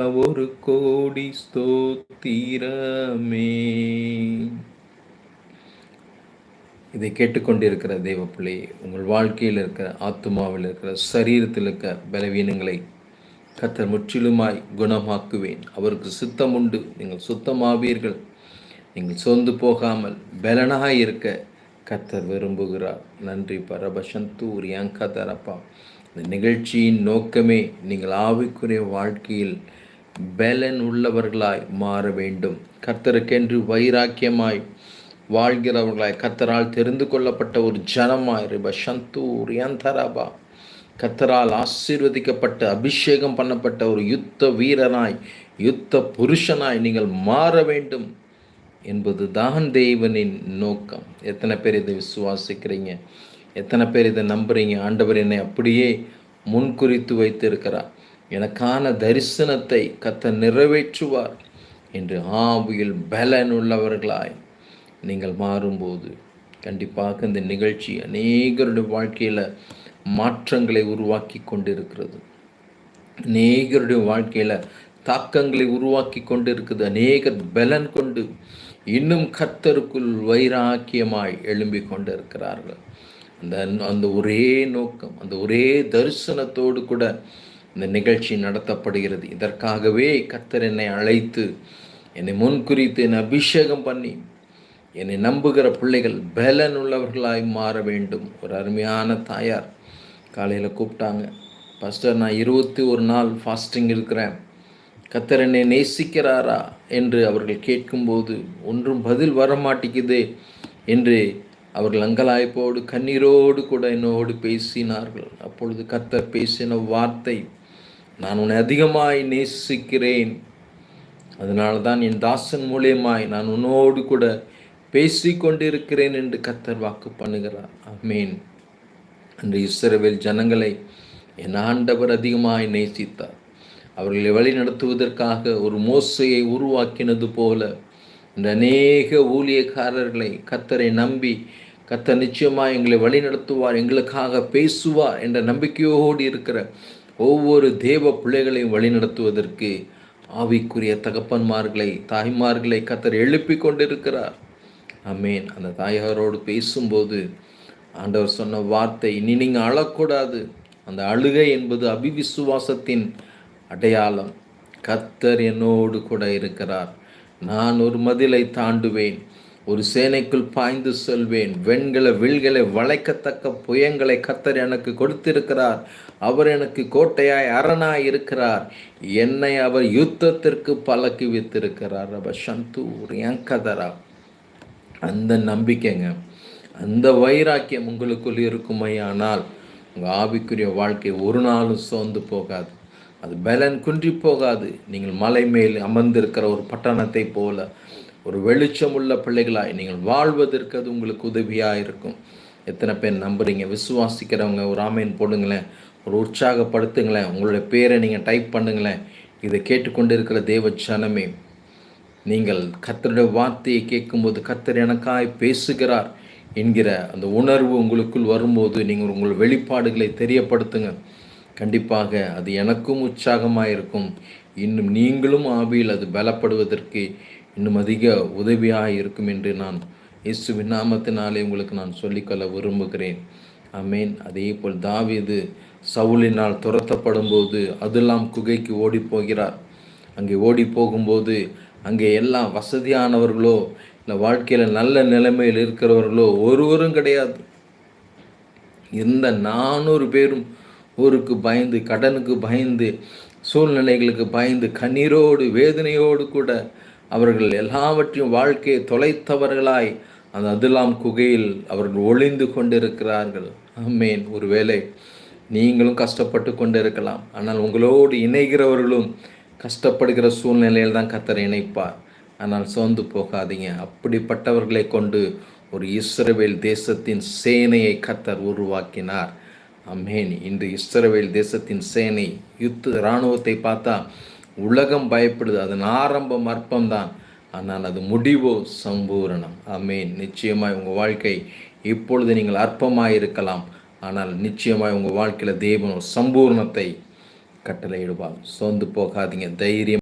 ஒரு கோடி ஸ்தோத்திரமே. இதை கேட்டுக்கொண்டிருக்கிற தேவ பிள்ளையே, உங்கள் வாழ்க்கையில் இருக்கிற ஆத்துமாவில் இருக்கிற சரீரத்தில் இருக்கிற பலவீனங்களை கர்த்தர் முற்றிலுமாய் குணமாக்குவேன். அவருக்கு சித்தம் உண்டு, நீங்கள் சுத்தமாவீர்கள். நீங்கள் சொந்து போகாமல் பலனாய் இருக்க கர்த்தர் விரும்புகிறார். நன்றி பரபசந்தூர் யங்கதரப்பா. இந்த நிகழ்ச்சியின் நோக்கமே நீங்கள் ஆவிக்குரிய வாழ்க்கையில் பலன் உள்ளவர்களாய் மாற வேண்டும். கர்த்தருக்கென்று வைராக்கியமாய் வாழ்கிறவர்களாய், கர்த்தரால் தெரிந்து கொள்ளப்பட்ட ஒரு ஜனமாய் ரிபசந்தூர் யந்தரபா, கர்த்தரால் ஆசீர்வதிக்கப்பட்ட அபிஷேகம் பண்ணப்பட்ட ஒரு யுத்த வீரனாய், யுத்த புருஷனாய் நீங்கள் மாற வேண்டும் என்பது தான் தேவனின் நோக்கம். எத்தனை பேர் இதை விசுவாசிக்கிறீங்க? எத்தனை பேர் இதை நம்புறீங்க? ஆண்டவர் என்னை அப்படியே முன்குறித்து வைத்திருக்கிறார், எனக்கான தரிசனத்தை கர்த்தர் நிறைவேற்றுவார் என்று ஆவியில் பலன் உள்ளவர்களாய் நீங்கள் மாறும்போது கண்டிப்பாக இந்த நிகழ்ச்சி அநேகருடைய வாழ்க்கையில் மாற்றங்களை உருவாக்கி கொண்டிருக்கிறது. அநேகருடைய வாழ்க்கையில் தாக்கங்களை உருவாக்கி கொண்டிருக்குது. அநேகர் பலன் கொண்டு இன்னும் கர்த்தருக்குள் வைராக்கியமாய் எழும்பி கொண்டிருக்கிறார்கள். அந்த ஒரே நோக்கம், அந்த ஒரே தரிசனத்தோடு கூட இந்த நிகழ்ச்சி நடத்தப்படுகிறது. இதற்காகவே கர்த்தர் என்னை அழைத்து, என்னை முன்குறித்து, என்னை அபிஷேகம் பண்ணி, என்னை நம்புகிற பிள்ளைகள் பலன் உள்ளவர்களாய் மாற வேண்டும். ஒரு அருமையான தாயார் காலையில் கூப்பிட்டாங்க, பாஸ்டர் நான் 21 நாள் ஃபாஸ்டிங் இருக்கிறேன், கர்த்தர் என்னை நேசிக்கிறாரா என்று அவர்கள் கேட்கும்போது ஒன்றும் பதில் வரமாட்டேங்குது என்று அவர்கள் அங்கலாய்ப்போடு கண்ணீரோடு கூட என்னோடு பேசினார்கள். அப்பொழுது கர்த்தர் பேசின வார்த்தை, நான் உன்னை அதிகமாய் நேசிக்கிறேன், அதனால தான் என் தாசன் மூலியமாய் நான் உன்னோடு கூட பேசிக்கொண்டிருக்கிறேன் என்று கர்த்தர் வாக்கு பண்ணுகிறார். ஆமென். அன்று இஸ்ரவேல் ஜனங்களை என் ஆண்டவர் அதிகமாய் நேசித்தார். அவர்களை வழி நடத்துவதற்காக ஒரு மோசையை உருவாக்கினது போல இந்த அநேக ஊழியக்காரர்களை கர்த்தரை நம்பி, கர்த்தர் நிச்சயமாக எங்களை வழி நடத்துவார், எங்களுக்காக பேசுவார் என்ற நம்பிக்கையோடு இருக்கிற ஒவ்வொரு தேவ பிள்ளைகளையும் வழி நடத்துவதற்கு ஆவிக்குரிய தகப்பன்மார்களை, தாய்மார்களை கர்த்தர் எழுப்பி கொண்டிருக்கிறார். ஆமென். அந்த தாயாரோடு பேசும்போது ஆண்டவர் சொன்ன வார்த்தை, இனி நீங்கள் அழக்கூடாது. அந்த அழுகை என்பது அபிவிசுவாசத்தின் அடையாளம். கர்த்தர் என்னோடு கூட இருக்கிறார். நான் ஒரு மதிலை தாண்டுவேன், ஒரு சேனைக்குள் பாய்ந்து செல்வேன், வெண்கல வில்களை வளைக்கத்தக்க புயங்களை கர்த்தர் எனக்கு கொடுத்திருக்கிறார். அவர் எனக்கு கோட்டையாய் அரணாய் இருக்கிறார். என்னை அவர் யுத்தத்திற்கு பழக்கி வைத்திருக்கிறார். ரபசந்தூர் யங்கதரா. அந்த நம்பிக்கைங்க, அந்த வைராக்கியம் உங்களுக்குள் இருக்குமையானால் உங்கள் ஆவிக்குரிய வாழ்க்கை ஒரு நாளும் சோர்ந்து போகாது, அது பலன் குன்றி போகாது. நீங்கள் மலை மேல் அமர்ந்திருக்கிற ஒரு பட்டணத்தை போல ஒரு வெளிச்சமுள்ள பிள்ளைகளாய் நீங்கள் வாழ்வதற்கு அது உங்களுக்கு உதவியாக இருக்கும். எத்தனை பேர் நம்புறீங்க? விசுவாசிக்கிறவங்க ஒரு ஆமேன் போடுங்களேன், ஒரு உற்சாகப்படுத்துங்களேன், உங்களுடைய பேரை நீங்கள் டைப் பண்ணுங்களேன். இதை கேட்டுக்கொண்டு இருக்கிற தேவ ஜனமே, நீங்கள் கர்த்தருடைய வார்த்தையை கேட்கும்போது கர்த்தர் எனக்காய் பேசுகிறார் என்கிற அந்த உணர்வு உங்களுக்குள் வரும்போது நீங்கள் உங்கள் வெளிப்பாடுகளை தெரியப்படுத்துங்க. கண்டிப்பாக அது எனக்கும் உற்சாகமாக இருக்கும். இன்னும் நீங்களும் ஆவியில் அது பலப்படுவதற்கு இன்னும் அதிக உதவியாக இருக்கும் என்று நான் இயேசுவின் நாமத்தினாலே உங்களுக்கு நான் சொல்லிக்கொள்ள விரும்புகிறேன். ஆமென். அதே போல் தாவீது சவுலினால் துரத்தப்படும் போது அதெல்லாம் குகைக்கு ஓடி போகிறார். அங்கே ஓடி போகும்போது அங்கே எல்லாம் வசதியானவர்களோ இல்லை வாழ்க்கையில் நல்ல நிலைமையில் இருக்கிறவர்களோ ஒருவரும் கிடையாது. இந்த 400 பேரும் ஊருக்கு பயந்து, கடனுக்கு பயந்து, சூழ்நிலைகளுக்கு பயந்து, கண்ணீரோடு வேதனையோடு கூட அவர்கள் எல்லாவற்றையும் வாழ்க்கையை தொலைத்தவர்களாய் அந்த அதுலாம் குகையில் அவர்கள் ஒளிந்து கொண்டிருக்கிறார்கள். ஆமென். ஒருவேளை நீங்களும் கஷ்டப்பட்டு கொண்டிருக்கலாம், ஆனால் உங்களோடு இணைகிறவர்களும் கஷ்டப்படுகிற சூழ்நிலையில் தான் கர்த்தர் இணைப்பார். ஆனால் சோர்ந்து போகாதீங்க. அப்படிப்பட்டவர்களை கொண்டு ஒரு இஸ்ரவேல் தேசத்தின் சேனையை கர்த்தர் உருவாக்கினார். ஆமென். இன்று இஸ்ரவேல் தேசத்தின் சேனை யுத்த இராணுவத்தை பார்த்தா உலகம் பயப்படுது. அதன் ஆரம்பம் அற்பம்தான், ஆனால் அது முடிவோ சம்பூரணம். ஆமென். நிச்சயமாய் உங்கள் வாழ்க்கை இப்பொழுது நீங்கள் அற்பமாக இருக்கலாம், ஆனால் நிச்சயமாய் உங்கள் வாழ்க்கையில் தேவன் சம்பூர்ணத்தை கட்டளையிடுவார். சோர்ந்து போகாதீங்க, தைரியம்